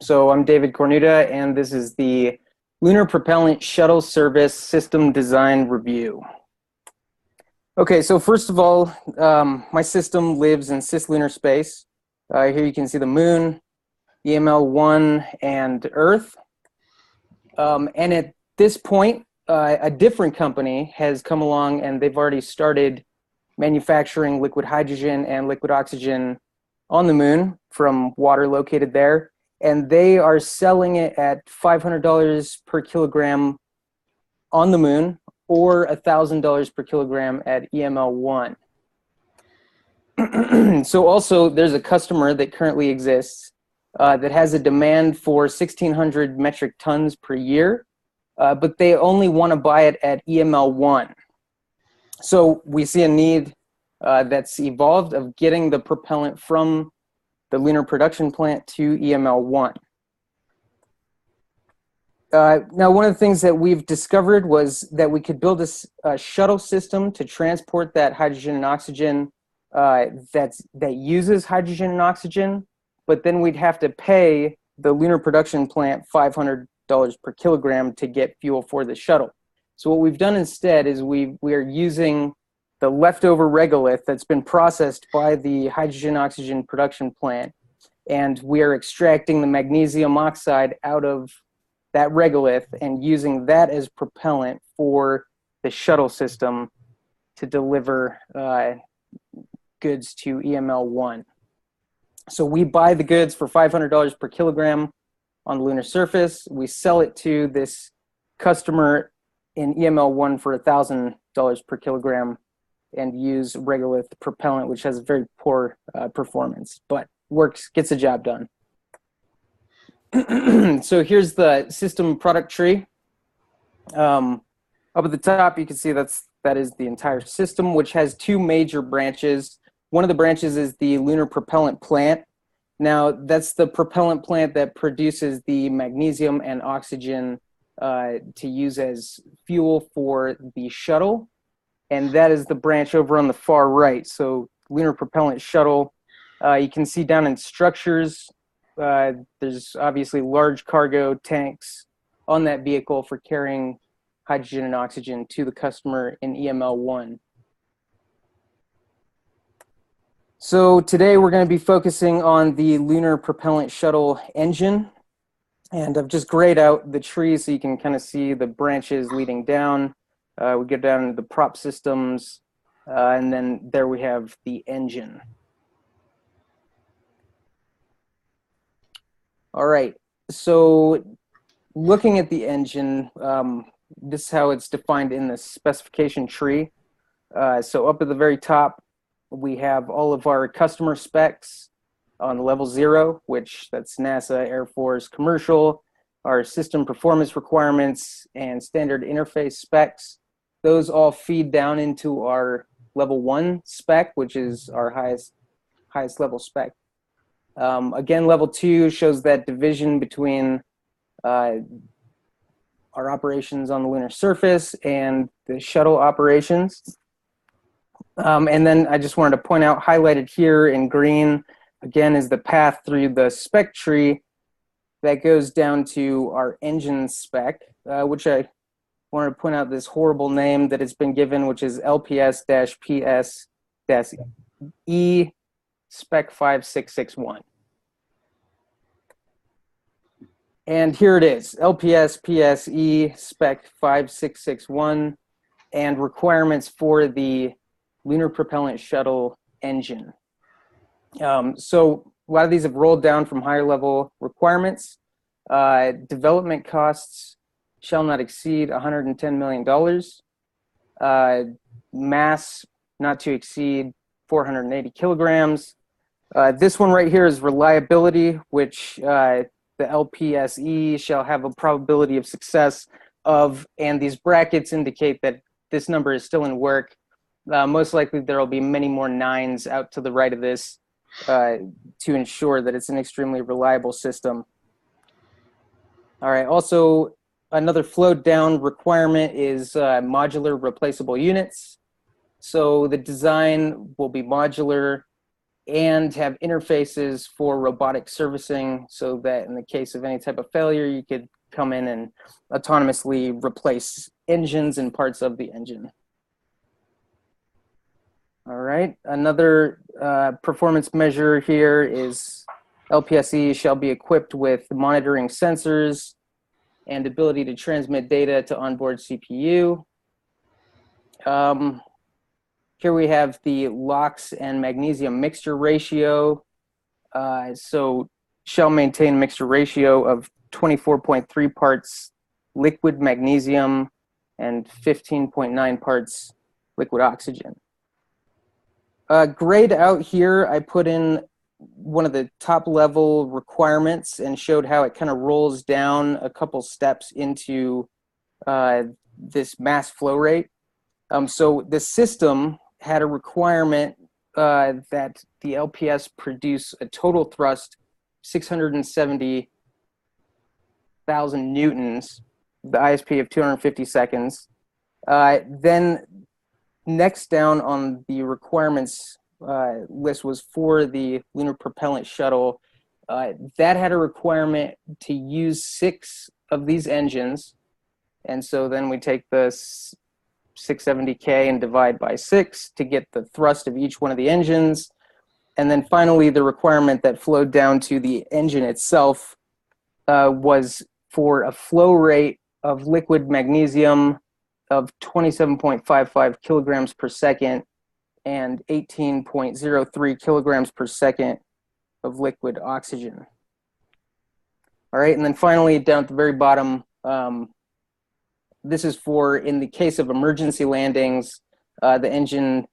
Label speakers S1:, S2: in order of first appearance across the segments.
S1: So I'm David Kornuta, and this is the Lunar Propellant Shuttle Service System Design Review. Okay, so first of all, my system lives in cislunar space. Here you can see the Moon, EML-1, and Earth. And at this point, a different company has come along, and they've already started manufacturing liquid hydrogen and liquid oxygen on the Moon from water located there. And they are selling it at $500 per kilogram on the Moon, or $1,000 per kilogram at EML-1. So also there's a customer that currently exists that has a demand for 1,600 metric tons per year, but they only want to buy it at EML-1. So we see a need that's evolved of getting the propellant from the lunar production plant to EML-1. Now, one of the things that we've discovered was that we could build a shuttle system to transport that hydrogen and oxygen that uses hydrogen and oxygen, but then we'd have to pay the lunar production plant $500 per kilogram to get fuel for the shuttle. So what we've done instead is we are using the leftover regolith that's been processed by the hydrogen oxygen production plant, and we are extracting the magnesium oxide out of that regolith and using that as propellant for the shuttle system to deliver goods to EML-1. So we buy the goods for $500 per kilogram on the lunar surface. We sell it to this customer in EML-1 for $1,000 per kilogram and use regolith propellant, which has very poor performance, but works, gets the job done. So here's the system product tree. Up at the top, you can see that is the entire system, which has two major branches. One of the branches is the lunar propellant plant. Now, that's the propellant plant that produces the magnesium and oxygen to use as fuel for the shuttle. And that is the branch over on the far right. So lunar propellant shuttle, you can see down in structures, there's obviously large cargo tanks on that vehicle for carrying hydrogen and oxygen to the customer in EML-1. So today we're going to be focusing on the lunar propellant shuttle engine. And I've just grayed out the tree so you can kind of see the branches leading down. We get down into the prop systems, and then there we have the engine. All right, so looking at the engine, this is how it's defined in the specification tree. So up at the very top, we have all of our customer specs on level 0, which that's NASA, Air Force, commercial, our system performance requirements, and standard interface specs. Those all feed down into our level 1 spec, which is our highest level spec. Again, level 2 shows that division between our operations on the lunar surface and the shuttle operations. And then I just wanted to point out, highlighted here in green, again, is the path through the spec tree that goes down to our engine spec, which I wanted to point out this horrible name that it's been given, which is LPS-PS-E spec 5661. And here it is, LPS-PSE spec 5661, and requirements for the lunar propellant shuttle engine. So a lot of these have rolled down from higher level requirements. Development costs shall not exceed $110 million. Mass not to exceed 480 kilograms. This one right here is reliability, which the LPSE shall have a probability of success of, and these brackets indicate that this number is still in work. Most likely there will be many more 9s out to the right of this to ensure that it's an extremely reliable system. All right, also another float down requirement is modular replaceable units. So the design will be modular and have interfaces for robotic servicing, so that in the case of any type of failure, you could come in and autonomously replace engines and parts of the engine. All right, another performance measure here is LPSE shall be equipped with monitoring sensors and ability to transmit data to onboard CPU. Here we have the LOX and magnesium mixture ratio. So shall maintain mixture ratio of 24.3 parts liquid magnesium and 15.9 parts liquid oxygen. Grayed out here, I put in one of the top level requirements and showed how it kind of rolls down a couple steps into this mass flow rate. So the system had a requirement that the LPS produce a total thrust 670,000 newtons, the ISP of 250 seconds. Then next down on the requirements list was for the Lunar Propellant Shuttle. That had a requirement to use 6 of these engines. And so then we take the 670K and divide by 6 to get the thrust of each one of the engines. And then finally, the requirement that flowed down to the engine itself was for a flow rate of liquid magnesium of 27.55 kilograms per second and 18.03 kilograms per second of liquid oxygen. All right, and then finally, down at the very bottom, this is for, in the case of emergency landings, the engine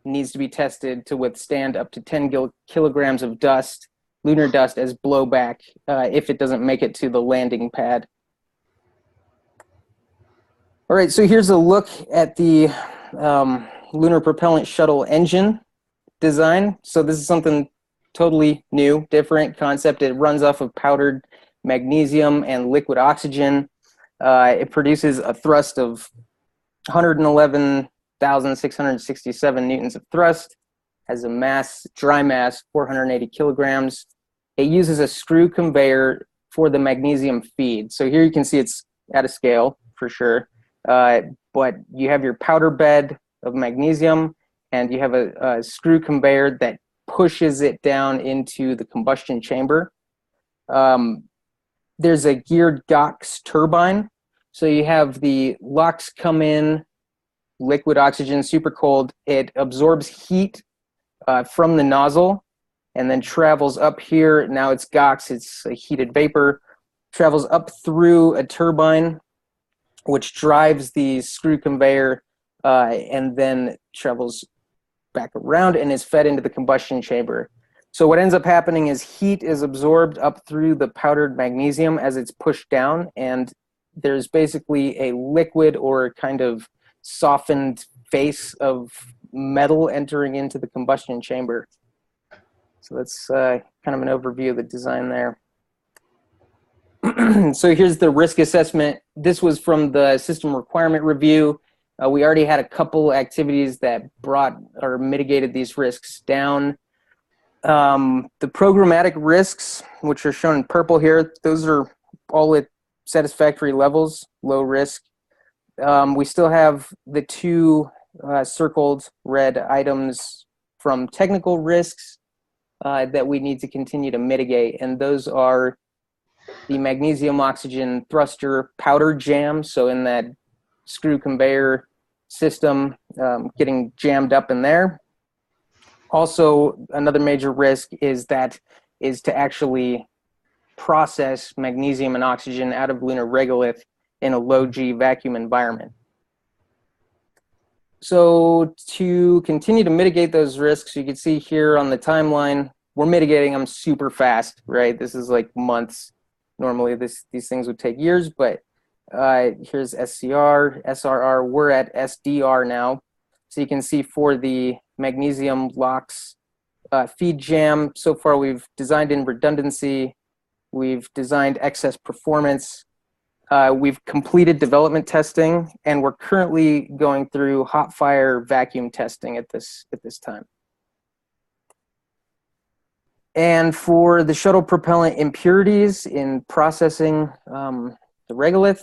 S1: needs to be tested to withstand up to 10 kilograms of dust, lunar dust, as blowback if it doesn't make it to the landing pad. All right, so here's a look at the Lunar Propellant Shuttle engine design. So this is something totally new, different concept. It runs off of powdered magnesium and liquid oxygen. It produces a thrust of 111,667 newtons of thrust, has a mass, dry mass, 480 kilograms. It uses a screw conveyor for the magnesium feed. So here you can see it's at a scale for sure, but you have your powder bed of magnesium and you have a screw conveyor that pushes it down into the combustion chamber. There's a geared GOX turbine. So you have the LOX come in, liquid oxygen, super cold. It absorbs heat from the nozzle and then travels up here. Now it's GOX, it's a heated vapor, travels up through a turbine, which drives the screw conveyor and then travels back around and is fed into the combustion chamber. So what ends up happening is heat is absorbed up through the powdered magnesium as it's pushed down, and there's basically a liquid or kind of softened face of metal entering into the combustion chamber. So that's kind of an overview of the design there. So here's the risk assessment. This was from the system requirement review. We already had a couple activities that brought or mitigated these risks down. The programmatic risks, which are shown in purple here, those are all at satisfactory levels, low risk. We still have the 2 circled red items from technical risks that we need to continue to mitigate, and those are the magnesium oxygen thruster powder jam, so in that screw conveyor system getting jammed up in there. Also, another major risk is to actually process magnesium and oxygen out of lunar regolith in a low G vacuum environment. So to continue to mitigate those risks, you can see here on the timeline, we're mitigating them super fast, right? This is like months. Normally these things would take years, but here's SCR, SRR, we're at SDR now. So you can see for the magnesium LOX feed jam, so far we've designed in redundancy, we've designed excess performance, we've completed development testing, and we're currently going through hot fire vacuum testing at this time. And for the shuttle propellant impurities in processing the regolith,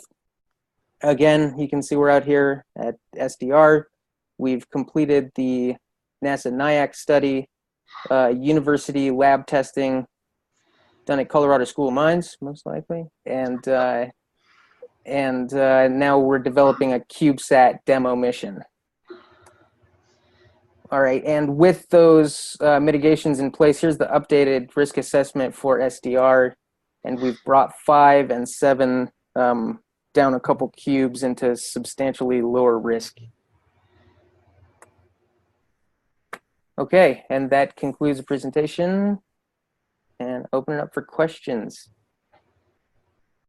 S1: again, you can see we're out here at SDR. We've completed the NASA NIAC study, university lab testing, done at Colorado School of Mines, most likely. And now we're developing a CubeSat demo mission. All right, and with those mitigations in place, here's the updated risk assessment for SDR, and we've brought 5 and 7 down a couple cubes into substantially lower risk. Okay, and that concludes the presentation, and open it up for questions.